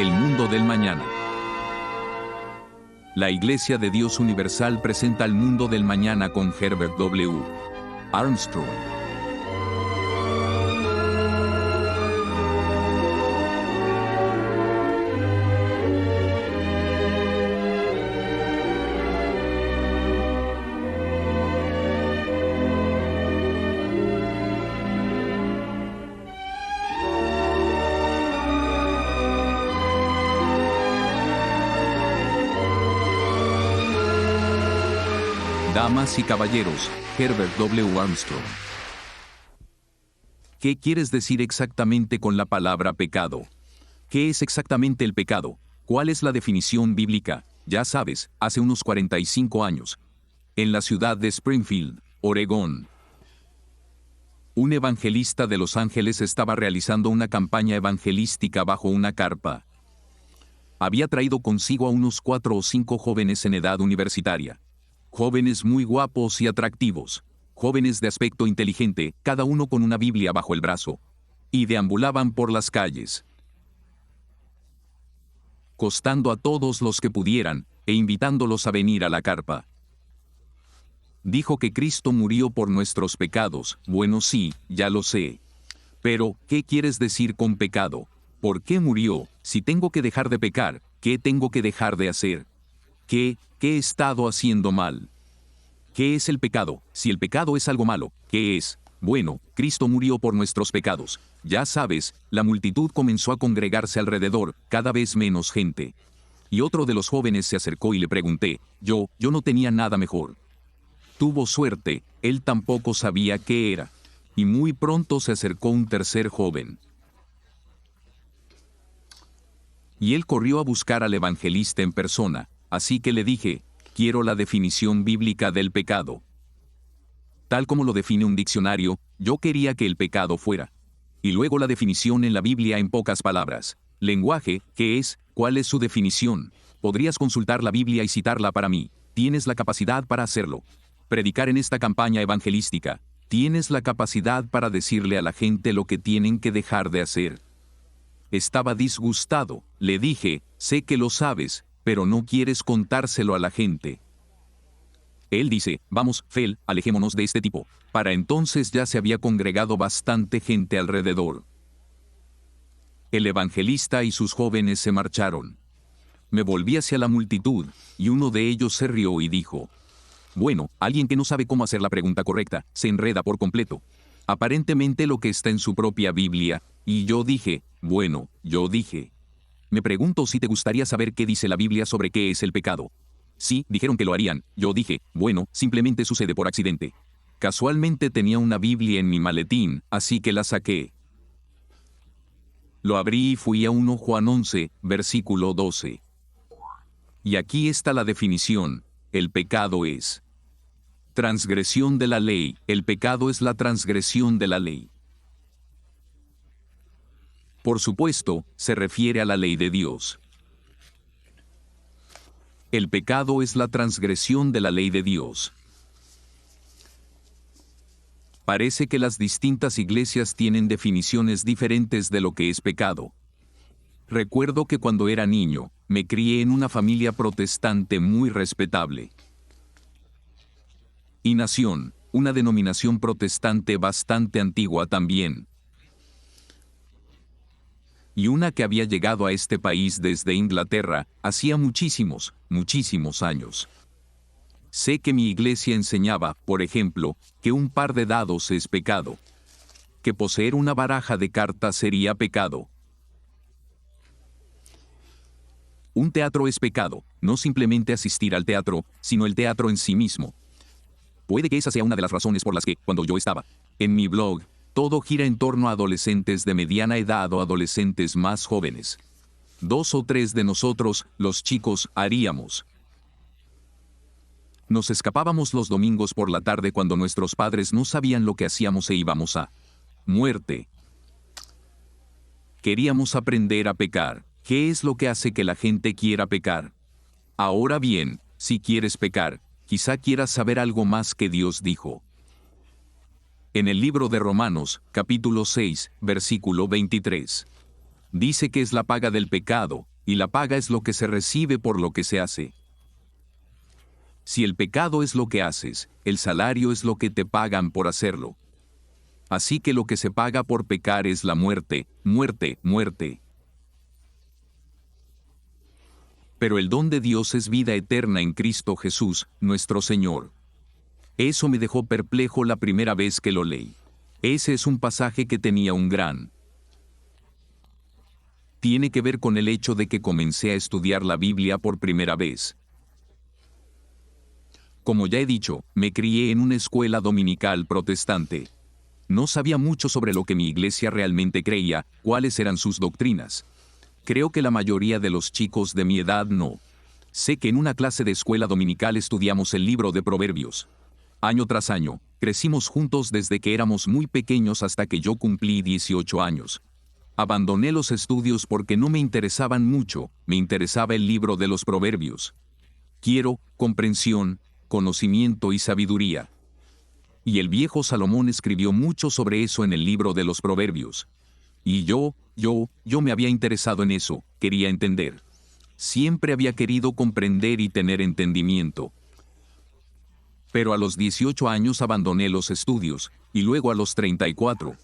El mundo del mañana. La Iglesia de Dios Universal presenta El mundo del mañana con Herbert W. Armstrong. Damas y caballeros, Herbert W. Armstrong. ¿Qué quieres decir exactamente con la palabra pecado? ¿Qué es exactamente el pecado? ¿Cuál es la definición bíblica? Ya sabes, hace unos 45 años, en la ciudad de Springfield, Oregón, un evangelista de Los Ángeles estaba realizando una campaña evangelística bajo una carpa. Había traído consigo a unos 4 o 5 jóvenes en edad universitaria. Jóvenes muy guapos y atractivos, jóvenes de aspecto inteligente, cada uno con una Biblia bajo el brazo, y deambulaban por las calles, costando a todos los que pudieran, e invitándolos a venir a la carpa. Dijo que Cristo murió por nuestros pecados. Bueno, sí, ya lo sé. Pero, ¿qué quieres decir con pecado? ¿Por qué murió? Si tengo que dejar de pecar, ¿qué tengo que dejar de hacer? ¿Qué he estado haciendo mal? ¿Qué es el pecado? Si el pecado es algo malo, ¿qué es? Bueno, Cristo murió por nuestros pecados. Ya sabes, la multitud comenzó a congregarse alrededor, cada vez menos gente. Y otro de los jóvenes se acercó y le pregunté, yo no tenía nada mejor. Tuvo suerte, él tampoco sabía qué era. Y muy pronto se acercó un tercer joven. Y él corrió a buscar al evangelista en persona. Así que le dije, quiero la definición bíblica del pecado. Tal como lo define un diccionario, yo quería que el pecado fuera. Y luego la definición en la Biblia en pocas palabras. Lenguaje, ¿qué es? ¿Cuál es su definición? Podrías consultar la Biblia y citarla para mí. Tienes la capacidad para hacerlo. Predicar en esta campaña evangelística. Tienes la capacidad para decirle a la gente lo que tienen que dejar de hacer. Estaba disgustado. Le dije, sé que lo sabes, pero no quieres contárselo a la gente. Él dice, vamos, Fel, alejémonos de este tipo. Para entonces ya se había congregado bastante gente alrededor. El evangelista y sus jóvenes se marcharon. Me volví hacia la multitud, y uno de ellos se rió y dijo, bueno, alguien que no sabe cómo hacer la pregunta correcta, se enreda por completo. Aparentemente lo que está en su propia Biblia, y yo dije, me pregunto si te gustaría saber qué dice la Biblia sobre qué es el pecado. Sí, dijeron que lo harían. Yo dije, bueno, simplemente sucede por accidente. Casualmente tenía una Biblia en mi maletín, así que la saqué. Lo abrí y fui a 1 Juan 11, versículo 12. Y aquí está la definición. El pecado es transgresión de la ley. El pecado es la transgresión de la ley. Por supuesto, se refiere a la ley de Dios. El pecado es la transgresión de la ley de Dios. Parece que las distintas iglesias tienen definiciones diferentes de lo que es pecado. Recuerdo que cuando era niño, me crié en una familia protestante muy respetable. Y Nación, una denominación protestante bastante antigua también. Y una que había llegado a este país desde Inglaterra, hacía muchísimos años. Sé que mi iglesia enseñaba, por ejemplo, que un par de dados es pecado. Que poseer una baraja de cartas sería pecado. Un teatro es pecado, no simplemente asistir al teatro, sino el teatro en sí mismo. Puede que esa sea una de las razones por las que, cuando yo estaba en mi blog, todo gira en torno a adolescentes de mediana edad o adolescentes más jóvenes. 2 o 3 de nosotros, los chicos, haríamos. Nos escapábamos los domingos por la tarde cuando nuestros padres no sabían lo que hacíamos e íbamos a muerte. Queríamos aprender a pecar. ¿Qué es lo que hace que la gente quiera pecar? Ahora bien, si quieres pecar, quizá quieras saber algo más que Dios dijo. En el libro de Romanos, capítulo 6, versículo 23. Dice que es la paga del pecado, y la paga es lo que se recibe por lo que se hace. Si el pecado es lo que haces, el salario es lo que te pagan por hacerlo. Así que lo que se paga por pecar es la muerte, muerte, muerte. Pero el don de Dios es vida eterna en Cristo Jesús, nuestro Señor. Eso me dejó perplejo la primera vez que lo leí. Ese es un pasaje que tenía un gran. Tiene que ver con el hecho de que comencé a estudiar la Biblia por primera vez. Como ya he dicho, me crié en una escuela dominical protestante. No sabía mucho sobre lo que mi iglesia realmente creía, cuáles eran sus doctrinas. Creo que la mayoría de los chicos de mi edad no. Sé que en una clase de escuela dominical estudiamos el libro de Proverbios. Año tras año, crecimos juntos desde que éramos muy pequeños hasta que yo cumplí 18 años. Abandoné los estudios porque no me interesaban mucho, me interesaba el libro de los Proverbios. Quiero comprensión, conocimiento y sabiduría. Y el viejo Salomón escribió mucho sobre eso en el libro de los Proverbios. Y yo me había interesado en eso, quería entender. Siempre había querido comprender y tener entendimiento. Pero a los 18 años abandoné los estudios, y luego a los 34.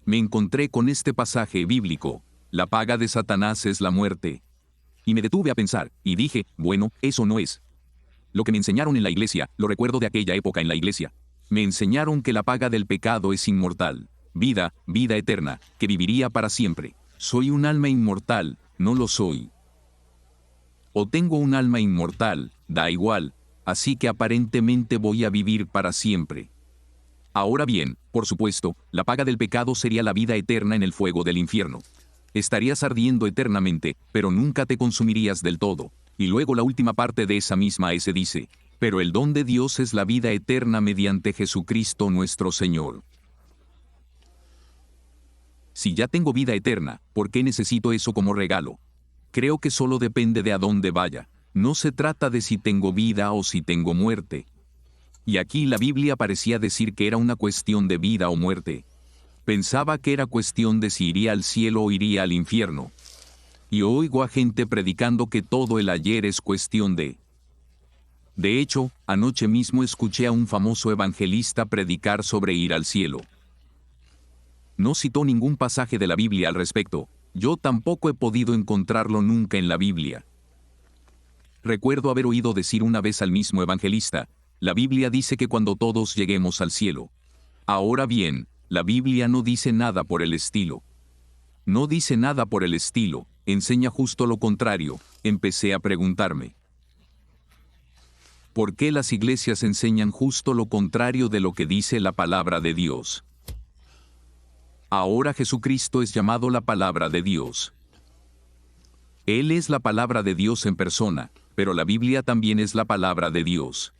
Me encontré con este pasaje bíblico: la paga de Satanás es la muerte. Y me detuve a pensar, y dije, bueno, eso no es lo que me enseñaron en la iglesia. Lo recuerdo de aquella época en la iglesia. Me enseñaron que la paga del pecado es inmortal, vida, vida eterna, que viviría para siempre. Soy un alma inmortal, no lo soy. O tengo un alma inmortal, da igual, así que aparentemente voy a vivir para siempre. Ahora bien, por supuesto, la paga del pecado sería la vida eterna en el fuego del infierno. Estarías ardiendo eternamente, pero nunca te consumirías del todo. Y luego la última parte de esa misma S dice: pero el don de Dios es la vida eterna mediante Jesucristo nuestro Señor. Si ya tengo vida eterna, ¿por qué necesito eso como regalo? Creo que solo depende de a dónde vaya. No se trata de si tengo vida o si tengo muerte. Y aquí la Biblia parecía decir que era una cuestión de vida o muerte. Pensaba que era cuestión de si iría al cielo o iría al infierno. Y oigo a gente predicando que todo el ayer es cuestión de... De hecho, anoche mismo escuché a un famoso evangelista predicar sobre ir al cielo. No citó ningún pasaje de la Biblia al respecto. Yo tampoco he podido encontrarlo nunca en la Biblia. Recuerdo haber oído decir una vez al mismo evangelista: la Biblia dice que cuando todos lleguemos al cielo. Ahora bien, la Biblia no dice nada por el estilo. No dice nada por el estilo, enseña justo lo contrario. Empecé a preguntarme: ¿por qué las iglesias enseñan justo lo contrario de lo que dice la palabra de Dios? Ahora Jesucristo es llamado la palabra de Dios. Él es la palabra de Dios en persona, pero la Biblia también es la palabra de Dios.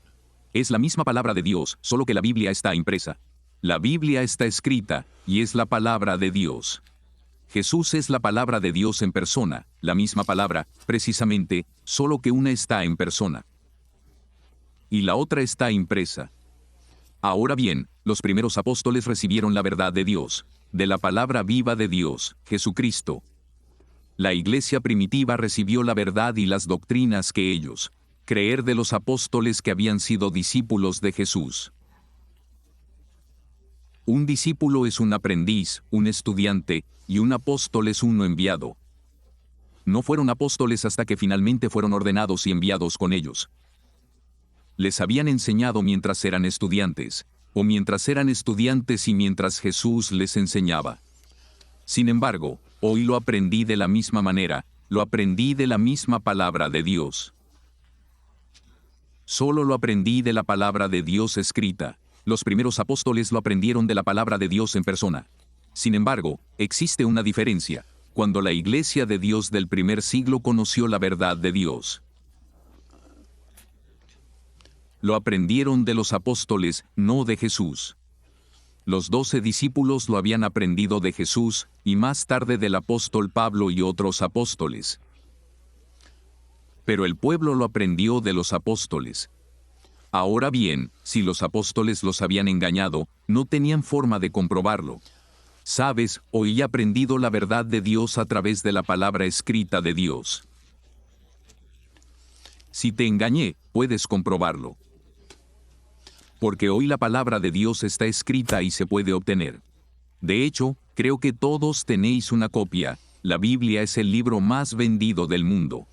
Es la misma palabra de Dios, solo que la Biblia está impresa. La Biblia está escrita, y es la palabra de Dios. Jesús es la palabra de Dios en persona, la misma palabra, precisamente, solo que una está en persona y la otra está impresa. Ahora bien, los primeros apóstoles recibieron la verdad de Dios, de la palabra viva de Dios, Jesucristo. La iglesia primitiva recibió la verdad y las doctrinas que ellos creer de los apóstoles que habían sido discípulos de Jesús. Un discípulo es un aprendiz, un estudiante, y un apóstol es uno enviado. No fueron apóstoles hasta que finalmente fueron ordenados y enviados con ellos. Les habían enseñado mientras eran estudiantes, o mientras eran estudiantes y mientras Jesús les enseñaba. Sin embargo, hoy lo aprendí de la misma manera, lo aprendí de la misma palabra de Dios. Solo lo aprendí de la palabra de Dios escrita. Los primeros apóstoles lo aprendieron de la palabra de Dios en persona. Sin embargo, existe una diferencia. Cuando la iglesia de Dios del primer siglo conoció la verdad de Dios, lo aprendieron de los apóstoles, no de Jesús. Los 12 discípulos lo habían aprendido de Jesús, y más tarde del apóstol Pablo y otros apóstoles. Pero el pueblo lo aprendió de los apóstoles. Ahora bien, si los apóstoles los habían engañado, no tenían forma de comprobarlo. Sabes, hoy he aprendido la verdad de Dios a través de la palabra escrita de Dios. Si te engañé, puedes comprobarlo. Porque hoy la palabra de Dios está escrita y se puede obtener. De hecho, creo que todos tenéis una copia. La Biblia es el libro más vendido del mundo.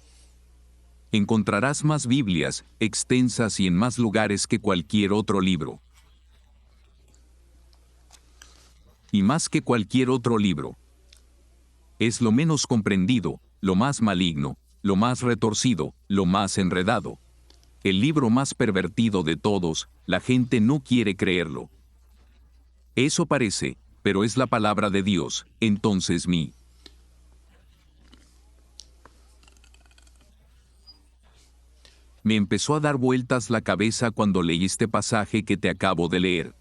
Encontrarás más Biblias, extensas y en más lugares que cualquier otro libro. Y más que cualquier otro libro. Es lo menos comprendido, lo más maligno, lo más retorcido, lo más enredado. El libro más pervertido de todos, la gente no quiere creerlo. Eso parece, pero es la palabra de Dios, entonces Me empezó a dar vueltas la cabeza cuando leí este pasaje que te acabo de leer.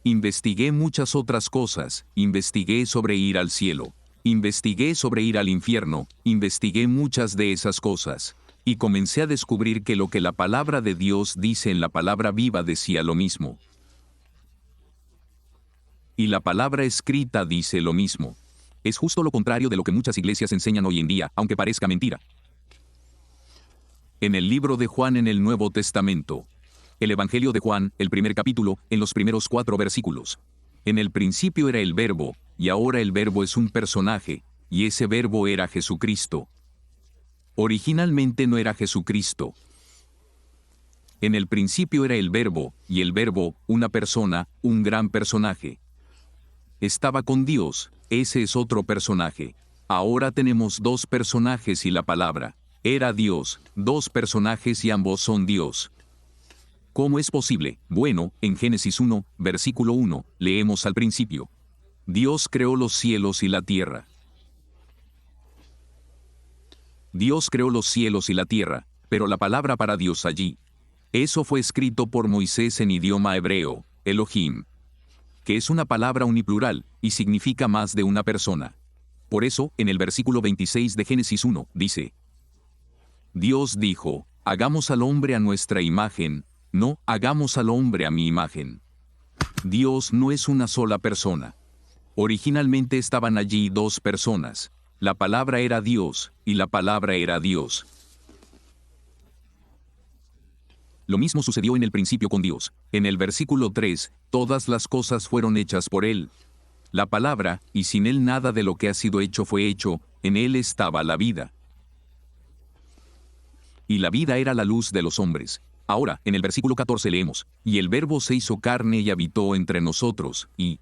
Investigué muchas otras cosas, investigué sobre ir al cielo, investigué sobre ir al infierno, investigué muchas de esas cosas, y comencé a descubrir que lo que la palabra de Dios dice en la palabra viva decía lo mismo. Y la palabra escrita dice lo mismo. Es justo lo contrario de lo que muchas iglesias enseñan hoy en día, aunque parezca mentira. En el libro de Juan en el Nuevo Testamento. El Evangelio de Juan, el primer capítulo, en los primeros 4 versículos. En el principio era el Verbo, y ahora el Verbo es un personaje, y ese Verbo era Jesucristo. Originalmente no era Jesucristo. En el principio era el Verbo, y el Verbo, una persona, un gran personaje. Estaba con Dios, ese es otro personaje. Ahora tenemos 2 personajes y la palabra. Era Dios, 2 personajes y ambos son Dios. ¿Cómo es posible? Bueno, en Génesis 1, versículo 1, leemos al principio. Dios creó los cielos y la tierra. Dios creó los cielos y la tierra, pero la palabra para Dios allí. Eso fue escrito por Moisés en idioma hebreo, Elohim, que es una palabra uniplural, y significa más de una persona. Por eso, en el versículo 26 de Génesis 1, dice, Dios dijo, hagamos al hombre a nuestra imagen, no, hagamos al hombre a mi imagen. Dios no es una sola persona. Originalmente estaban allí 2 personas. La palabra era Dios, y la palabra era Dios. Lo mismo sucedió en el principio con Dios. En el versículo 3, todas las cosas fueron hechas por Él. La palabra, y sin Él nada de lo que ha sido hecho fue hecho, en Él estaba la vida. Y la vida era la luz de los hombres. Ahora, en el versículo 14 leemos, y el Verbo se hizo carne y habitó entre nosotros, y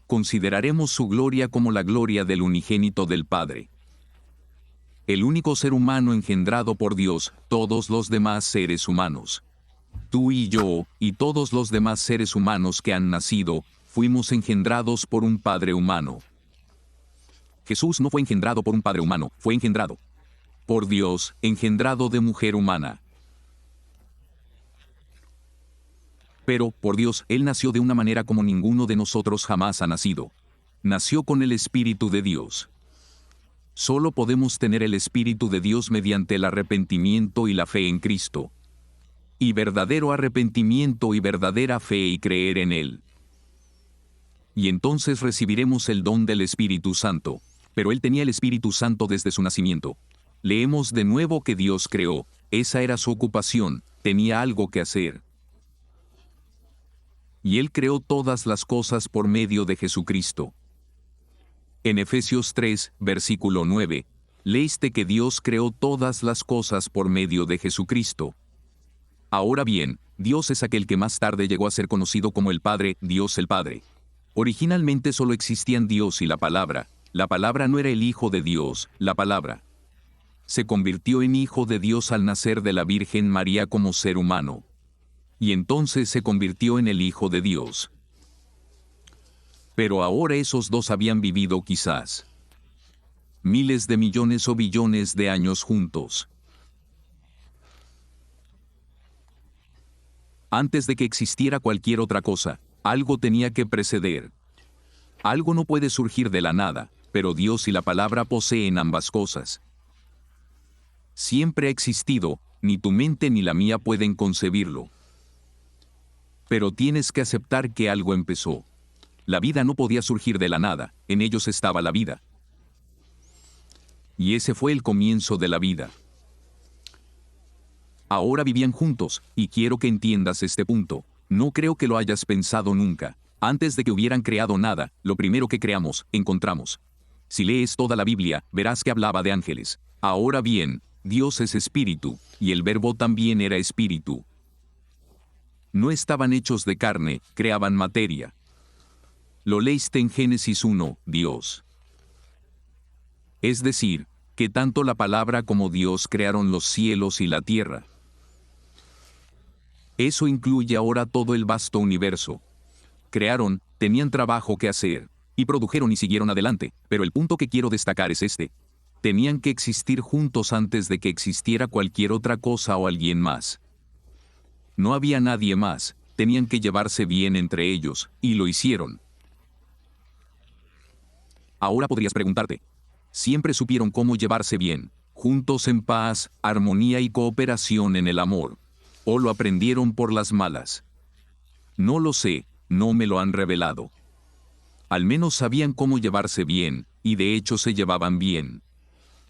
consideraremos su gloria como la gloria del unigénito del Padre. El único ser humano engendrado por Dios, todos los demás seres humanos. Tú y yo, y todos los demás seres humanos que han nacido, fuimos engendrados por un Padre humano. Jesús no fue engendrado por un Padre humano, fue engendrado por Dios, engendrado de mujer humana. Pero, por Dios, Él nació de una manera como ninguno de nosotros jamás ha nacido. Nació con el Espíritu de Dios. Solo podemos tener el Espíritu de Dios mediante el arrepentimiento y la fe en Cristo. Y verdadero arrepentimiento y verdadera fe y creer en Él. Y entonces recibiremos el don del Espíritu Santo. Pero Él tenía el Espíritu Santo desde su nacimiento. Leemos de nuevo que Dios creó. Esa era su ocupación, tenía algo que hacer. Y Él creó todas las cosas por medio de Jesucristo. En Efesios 3, versículo 9, leíste que Dios creó todas las cosas por medio de Jesucristo. Ahora bien, Dios es aquel que más tarde llegó a ser conocido como el Padre, Dios el Padre. Originalmente solo existían Dios y la palabra. La palabra no era el Hijo de Dios, la palabra se convirtió en Hijo de Dios al nacer de la Virgen María como ser humano. Y entonces se convirtió en el Hijo de Dios. Pero ahora esos 2 habían vivido quizás miles de millones o billones de años juntos. Antes de que existiera cualquier otra cosa, algo tenía que preceder. Algo no puede surgir de la nada, pero Dios y la palabra poseen ambas cosas. Siempre ha existido, ni tu mente ni la mía pueden concebirlo. Pero tienes que aceptar que algo empezó. La vida no podía surgir de la nada, en ellos estaba la vida. Y ese fue el comienzo de la vida. Ahora vivían juntos, y quiero que entiendas este punto. No creo que lo hayas pensado nunca. Antes de que hubieran creado nada, lo primero que creamos, encontramos. Si lees toda la Biblia, verás que hablaba de ángeles. Ahora bien, Dios es espíritu, y el verbo también era espíritu. No estaban hechos de carne, creaban materia. Lo leíste en Génesis 1, Dios. Es decir, que tanto la palabra como Dios crearon los cielos y la tierra. Eso incluye ahora todo el vasto universo. Crearon, tenían trabajo que hacer, y produjeron y siguieron adelante, pero el punto que quiero destacar es este. Tenían que existir juntos antes de que existiera cualquier otra cosa o alguien más. No había nadie más, tenían que llevarse bien entre ellos, y lo hicieron. Ahora podrías preguntarte, ¿siempre supieron cómo llevarse bien, juntos en paz, armonía y cooperación en el amor? ¿O lo aprendieron por las malas? No lo sé, no me lo han revelado. Al menos sabían cómo llevarse bien, y de hecho se llevaban bien.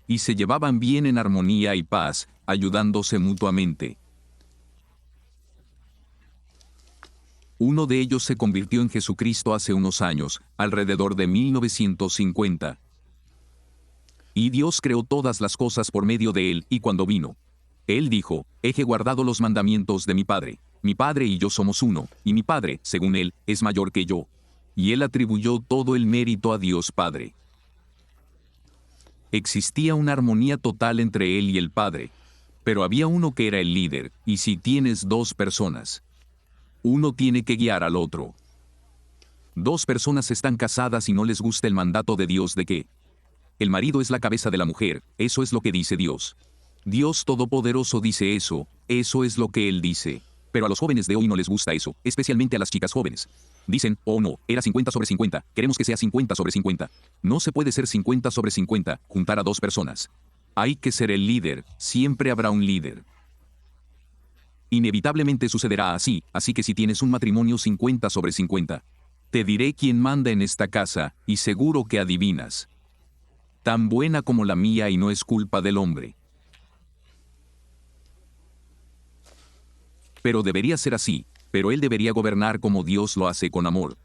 Y se llevaban bien en armonía y paz, ayudándose mutuamente. Uno de ellos se convirtió en Jesucristo hace unos años, alrededor de 1950. Y Dios creó todas las cosas por medio de él, y cuando vino, él dijo, he guardado los mandamientos de mi Padre. Mi Padre y yo somos uno, y mi Padre, según él, es mayor que yo. Y él atribuyó todo el mérito a Dios Padre. Existía una armonía total entre él y el Padre. Pero había uno que era el líder, y si tienes dos personas, uno tiene que guiar al otro. Dos personas están casadas y no les gusta el mandato de Dios de que el marido es la cabeza de la mujer, eso es lo que dice Dios. Dios Todopoderoso dice eso es lo que Él dice. Pero a los jóvenes de hoy no les gusta eso, especialmente a las chicas jóvenes. Dicen, oh no, era 50/50, queremos que sea 50/50. No se puede ser 50/50, juntar a dos personas. Hay que ser el líder, siempre habrá un líder. Inevitablemente sucederá así que si tienes un matrimonio 50/50, te diré quién manda en esta casa, y seguro que adivinas. Tan buena como la mía y no es culpa del hombre. Pero debería ser así, pero él debería gobernar como Dios lo hace con amor.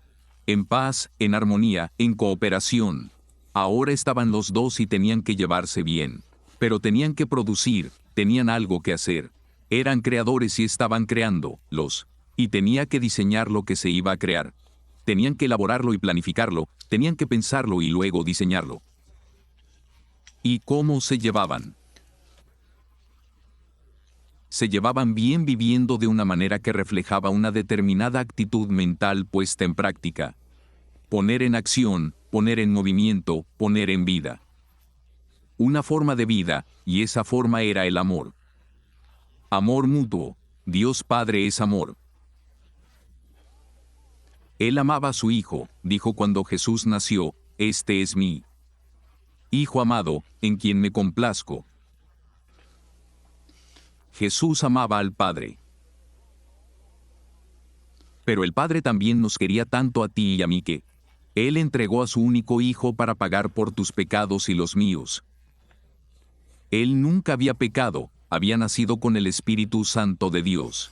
En paz, en armonía, en cooperación. Ahora estaban los dos y tenían que llevarse bien. Pero tenían que producir, tenían algo que hacer. Eran creadores y estaban creando, y tenía que diseñar lo que se iba a crear. Tenían que elaborarlo y planificarlo, tenían que pensarlo y luego diseñarlo. ¿Y cómo se llevaban? Se llevaban bien viviendo de una manera que reflejaba una determinada actitud mental puesta en práctica. Poner en acción, poner en movimiento, poner en vida. Una forma de vida, y esa forma era el amor. Amor mutuo. Dios Padre es amor. Él amaba a su Hijo, dijo cuando Jesús nació, este es mi Hijo amado, en quien me complazco. Jesús amaba al Padre. Pero el Padre también nos quería tanto a ti y a mí que Él entregó a su único Hijo para pagar por tus pecados y los míos. Él nunca había pecado, había nacido con el Espíritu Santo de Dios.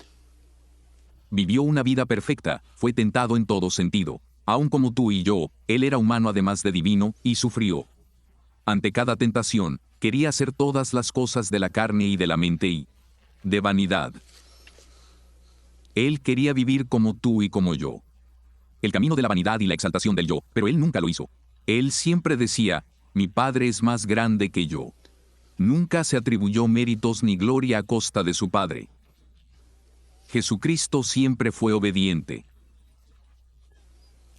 Vivió una vida perfecta, fue tentado en todo sentido. Aun como tú y yo, Él era humano además de divino, y sufrió. Ante cada tentación, quería hacer todas las cosas de la carne y de la mente y de vanidad. Él quería vivir como tú y como yo. El camino de la vanidad y la exaltación del yo, pero él nunca lo hizo. Él siempre decía, mi Padre es más grande que yo. Nunca se atribuyó méritos ni gloria a costa de su Padre. Jesucristo siempre fue obediente.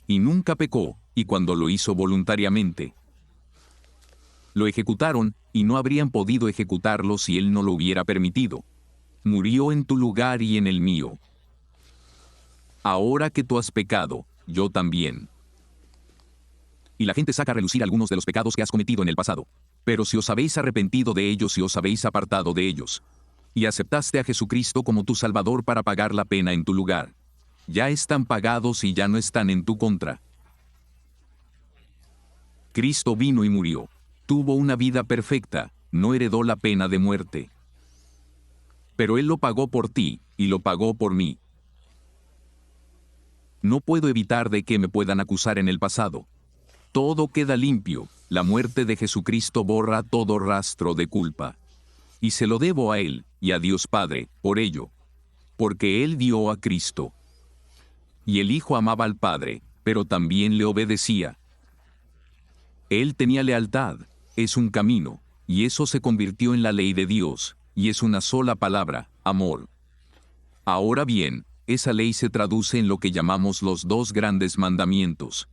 Y nunca pecó, y cuando lo hizo voluntariamente, lo ejecutaron, y no habrían podido ejecutarlo si él no lo hubiera permitido. Murió en tu lugar y en el mío. Ahora que tú has pecado, yo también. Y la gente saca a relucir algunos de los pecados que has cometido en el pasado. Pero si os habéis arrepentido de ellos y os habéis apartado de ellos, y aceptaste a Jesucristo como tu Salvador para pagar la pena en tu lugar, ya están pagados y ya no están en tu contra. Cristo vino y murió. Tuvo una vida perfecta, no heredó la pena de muerte. Pero Él lo pagó por ti, y lo pagó por mí. No puedo evitar de que me puedan acusar en el pasado. Todo queda limpio, la muerte de Jesucristo borra todo rastro de culpa. Y se lo debo a Él, y a Dios Padre, por ello. Porque Él dio a Cristo. Y el Hijo amaba al Padre, pero también le obedecía. Él tenía lealtad, es un camino, y eso se convirtió en la ley de Dios, y es una sola palabra, amor. Ahora bien, esa ley se traduce en lo que llamamos los dos grandes mandamientos.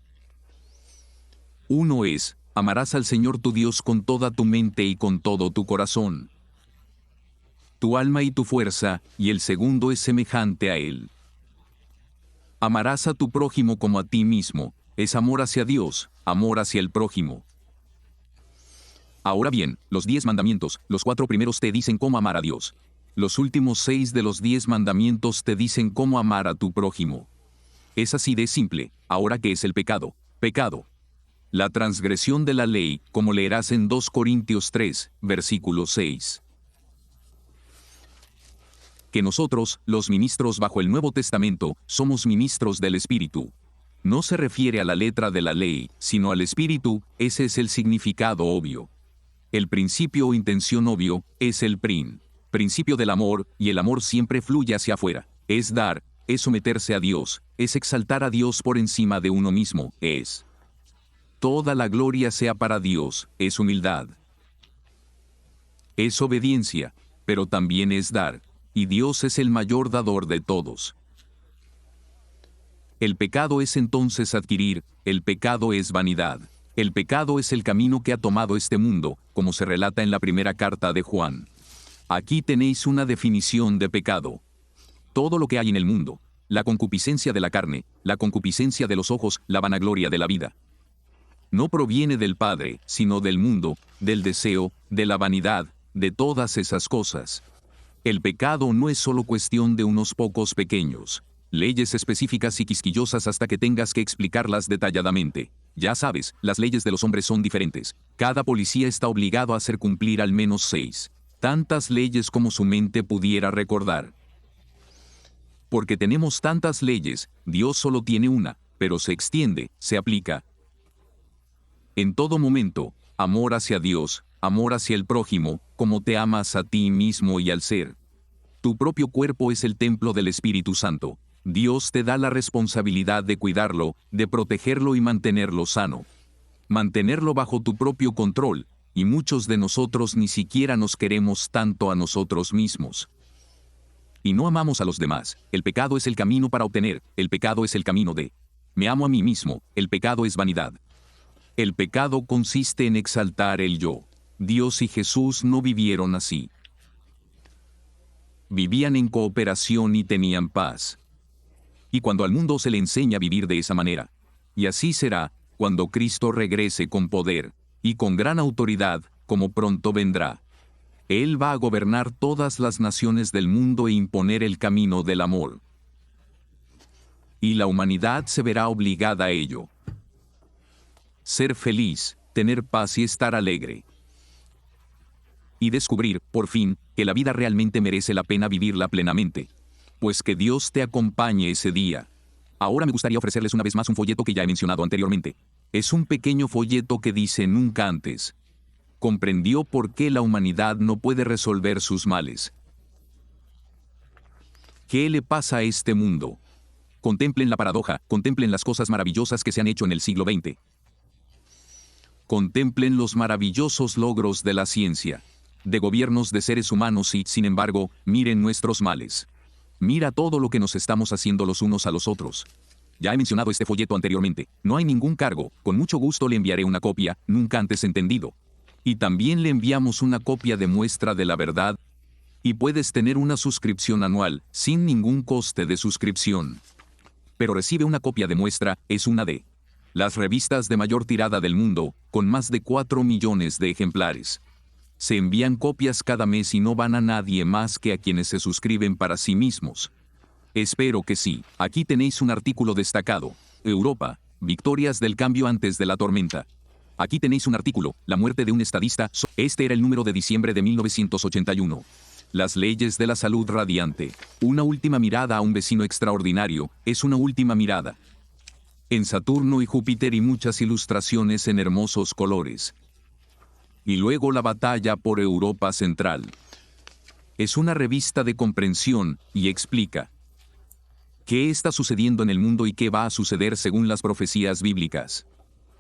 Uno es, amarás al Señor tu Dios con toda tu mente y con todo tu corazón, tu alma y tu fuerza, y el segundo es semejante a él. Amarás a tu prójimo como a ti mismo, es amor hacia Dios, amor hacia el prójimo. Ahora bien, los 10 mandamientos, los 4 primeros te dicen cómo amar a Dios. Los últimos 6 de los 10 mandamientos te dicen cómo amar a tu prójimo. Es así de simple. Ahora, ¿qué es el pecado? Pecado. La transgresión de la ley, como leerás en 2 Corintios 3, versículo 6. Que nosotros, los ministros bajo el Nuevo Testamento, somos ministros del Espíritu. No se refiere a la letra de la ley, sino al Espíritu, ese es el significado obvio. El principio o intención obvio, es el principio del amor, y el amor siempre fluye hacia afuera. Es dar, es someterse a Dios, es exaltar a Dios por encima de uno mismo, es toda la gloria sea para Dios, es humildad. Es obediencia, pero también es dar. Y Dios es el mayor dador de todos. El pecado es entonces adquirir, el pecado es vanidad. El pecado es el camino que ha tomado este mundo, como se relata en la primera carta de Juan. Aquí tenéis una definición de pecado. Todo lo que hay en el mundo, la concupiscencia de la carne, la concupiscencia de los ojos, la vanagloria de la vida. No proviene del Padre, sino del mundo, del deseo, de la vanidad, de todas esas cosas. El pecado no es solo cuestión de unos pocos pequeños leyes específicas y quisquillosas hasta que tengas que explicarlas detalladamente. Ya sabes, las leyes de los hombres son diferentes. Cada policía está obligado a hacer cumplir al menos 6. Tantas leyes como su mente pudiera recordar. Porque tenemos tantas leyes, Dios solo tiene una, pero se extiende, se aplica. En todo momento, amor hacia Dios, amor hacia el prójimo, como te amas a ti mismo y al ser. Tu propio cuerpo es el templo del Espíritu Santo. Dios te da la responsabilidad de cuidarlo, de protegerlo y mantenerlo sano. Mantenerlo bajo tu propio control, y muchos de nosotros ni siquiera nos queremos tanto a nosotros mismos. Y no amamos a los demás. El pecado es el camino para obtener, el pecado es el camino de me amo a mí mismo, el pecado es vanidad. El pecado consiste en exaltar el yo. Dios y Jesús no vivieron así. Vivían en cooperación y tenían paz. Y cuando al mundo se le enseña a vivir de esa manera, y así será, cuando Cristo regrese con poder, y con gran autoridad, como pronto vendrá. Él va a gobernar todas las naciones del mundo e imponer el camino del amor. Y la humanidad se verá obligada a ello. Ser feliz, tener paz y estar alegre. Y descubrir, por fin, que la vida realmente merece la pena vivirla plenamente. Pues que Dios te acompañe ese día. Ahora me gustaría ofrecerles una vez más un folleto que ya he mencionado anteriormente. Es un pequeño folleto que dice nunca antes. Comprendió por qué la humanidad no puede resolver sus males. ¿Qué le pasa a este mundo? Contemplen la paradoja, contemplen las cosas maravillosas que se han hecho en el siglo XX. Contemplen los maravillosos logros de la ciencia, de gobiernos de seres humanos y, sin embargo, miren nuestros males. Mira todo lo que nos estamos haciendo los unos a los otros. Ya he mencionado este folleto anteriormente. No hay ningún cargo. Con mucho gusto le enviaré una copia, nunca antes entendido. Y también le enviamos una copia de muestra de la verdad. Y puedes tener una suscripción anual, sin ningún coste de suscripción. Pero recibe una copia de muestra, es una de las revistas de mayor tirada del mundo, con más de 4 millones de ejemplares. Se envían copias cada mes y no van a nadie más que a quienes se suscriben para sí mismos. Espero que sí. Aquí tenéis un artículo destacado. Europa, victorias del cambio antes de la tormenta. Aquí tenéis un artículo, la muerte de un estadista. Este era el número de diciembre de 1981. Las leyes de la salud radiante. Una última mirada a un vecino extraordinario, es una última mirada. En Saturno y Júpiter y muchas ilustraciones en hermosos colores. Y luego la batalla por Europa Central. Es una revista de comprensión, y explica qué está sucediendo en el mundo y qué va a suceder según las profecías bíblicas.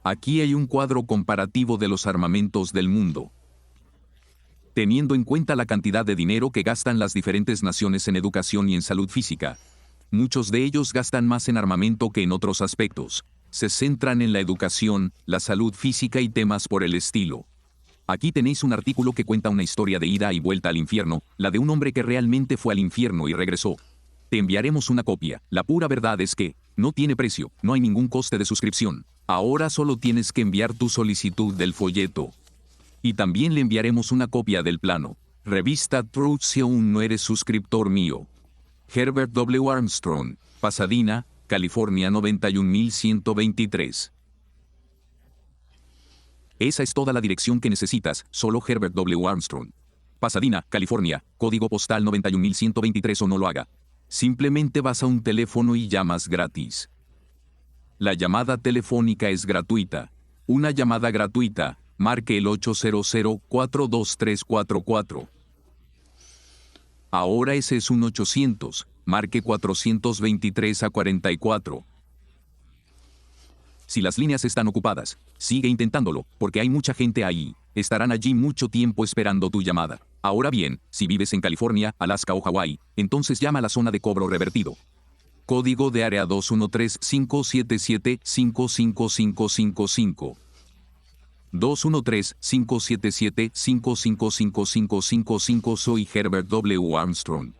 Aquí hay un cuadro comparativo de los armamentos del mundo. Teniendo en cuenta la cantidad de dinero que gastan las diferentes naciones en educación y en salud física, muchos de ellos gastan más en armamento que en otros aspectos. Se centran en la educación, la salud física y temas por el estilo. Aquí tenéis un artículo que cuenta una historia de ida y vuelta al infierno, la de un hombre que realmente fue al infierno y regresó. Te enviaremos una copia. La pura verdad es que no tiene precio, no hay ningún coste de suscripción. Ahora solo tienes que enviar tu solicitud del folleto. Y también le enviaremos una copia del plano. Revista Truth si aún no eres suscriptor mío. Herbert W. Armstrong, Pasadena, California 91123. Esa es toda la dirección que necesitas, solo Herbert W. Armstrong. Pasadena, California, código postal 91123 o no lo haga. Simplemente vas a un teléfono y llamas gratis. La llamada telefónica es gratuita. Una llamada gratuita, marque el 800-42344. Ahora ese es un 800, marque 423 a 44. Si las líneas están ocupadas, sigue intentándolo, porque hay mucha gente ahí. Estarán allí mucho tiempo esperando tu llamada. Ahora bien, si vives en California, Alaska o Hawái, entonces llama a la zona de cobro revertido. Código de área 213-577-55555. 213-577-55555. Soy Herbert W. Armstrong.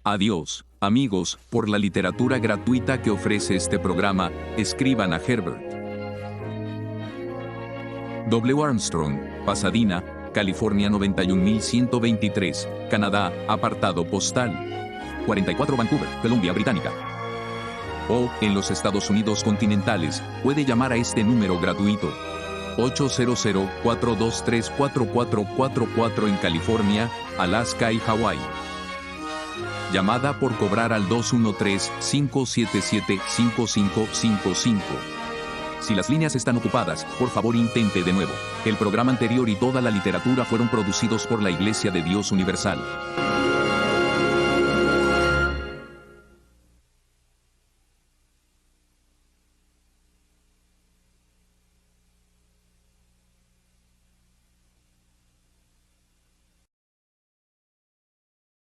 Adiós, amigos, por la literatura gratuita que ofrece este programa, escriban a Herbert W. Armstrong, Pasadena, California 91123, Canadá, apartado postal 44 Vancouver, Columbia Británica. O, en los Estados Unidos continentales, puede llamar a este número gratuito. 800-423-4444 en California, Alaska y Hawái. Llamada por cobrar al 213-577-5555. Si las líneas están ocupadas, por favor intente de nuevo. El programa anterior y toda la literatura fueron producidos por la Iglesia de Dios Universal.